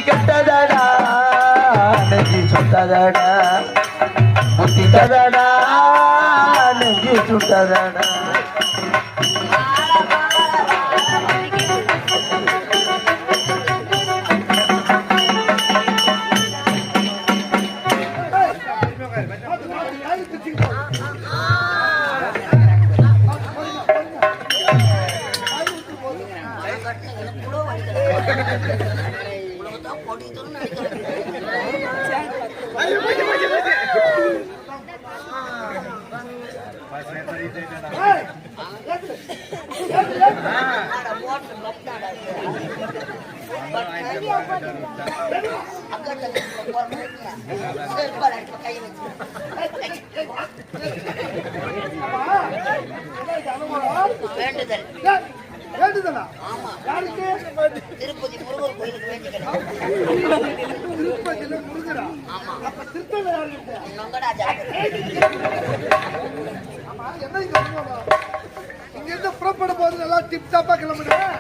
கெட்டதடா நெஞ்சி சுட்டதடா புத்தி கதடா நெஞ்சி சுட்டதடா திருப்பதி முருகர் கோயிலுக்கு வேண்டிக்கிறேன். புறப்பட போது நல்லா டிப் டாப்பா கிளம்புறேன்.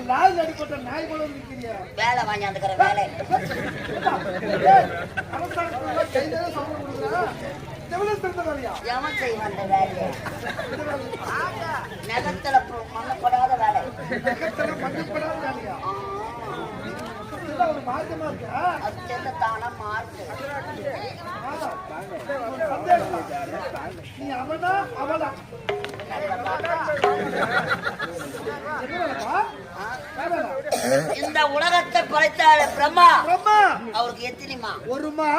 லால் அடிப்பட்ட நாய் போல நிக்கிறீங்க. வேலை வாங்கி அந்த வேலை எவன் செய்வான் அந்த வேலையை? நகத்துல பண்ணப்படாத வேலை. ஒரு மார்க்கமா இருக்கா? அது சேர்ந்த தானா மார்க்கு. நீ அவனா அவனா இந்த உலகத்தை படைத்தாரு பிரம்மா. பிரம்மா அவருக்கு எத்தனைமா? ஒருமா.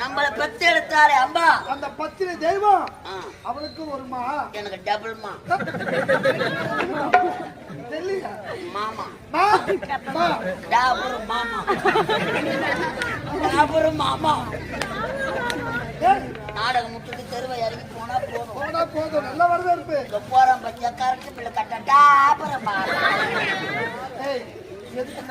நம்மளை பத்து எடுத்தாரு அம்மா. அந்த பத்திரி தெய்வம் அவனுக்கு ஒருமா. எனக்கு டபுள்மா. மாமா டாபுரு மாமா டாபுரு மாமா. நாடகம் முட்டுக்கு தெருவை இறங்கி போனா போதும். நல்ல வரதா இருப்பு. போறோம் பச்சை கரெக்ட் பிள்ளை கட்ட டாபுரு மாமா. எதுக்கு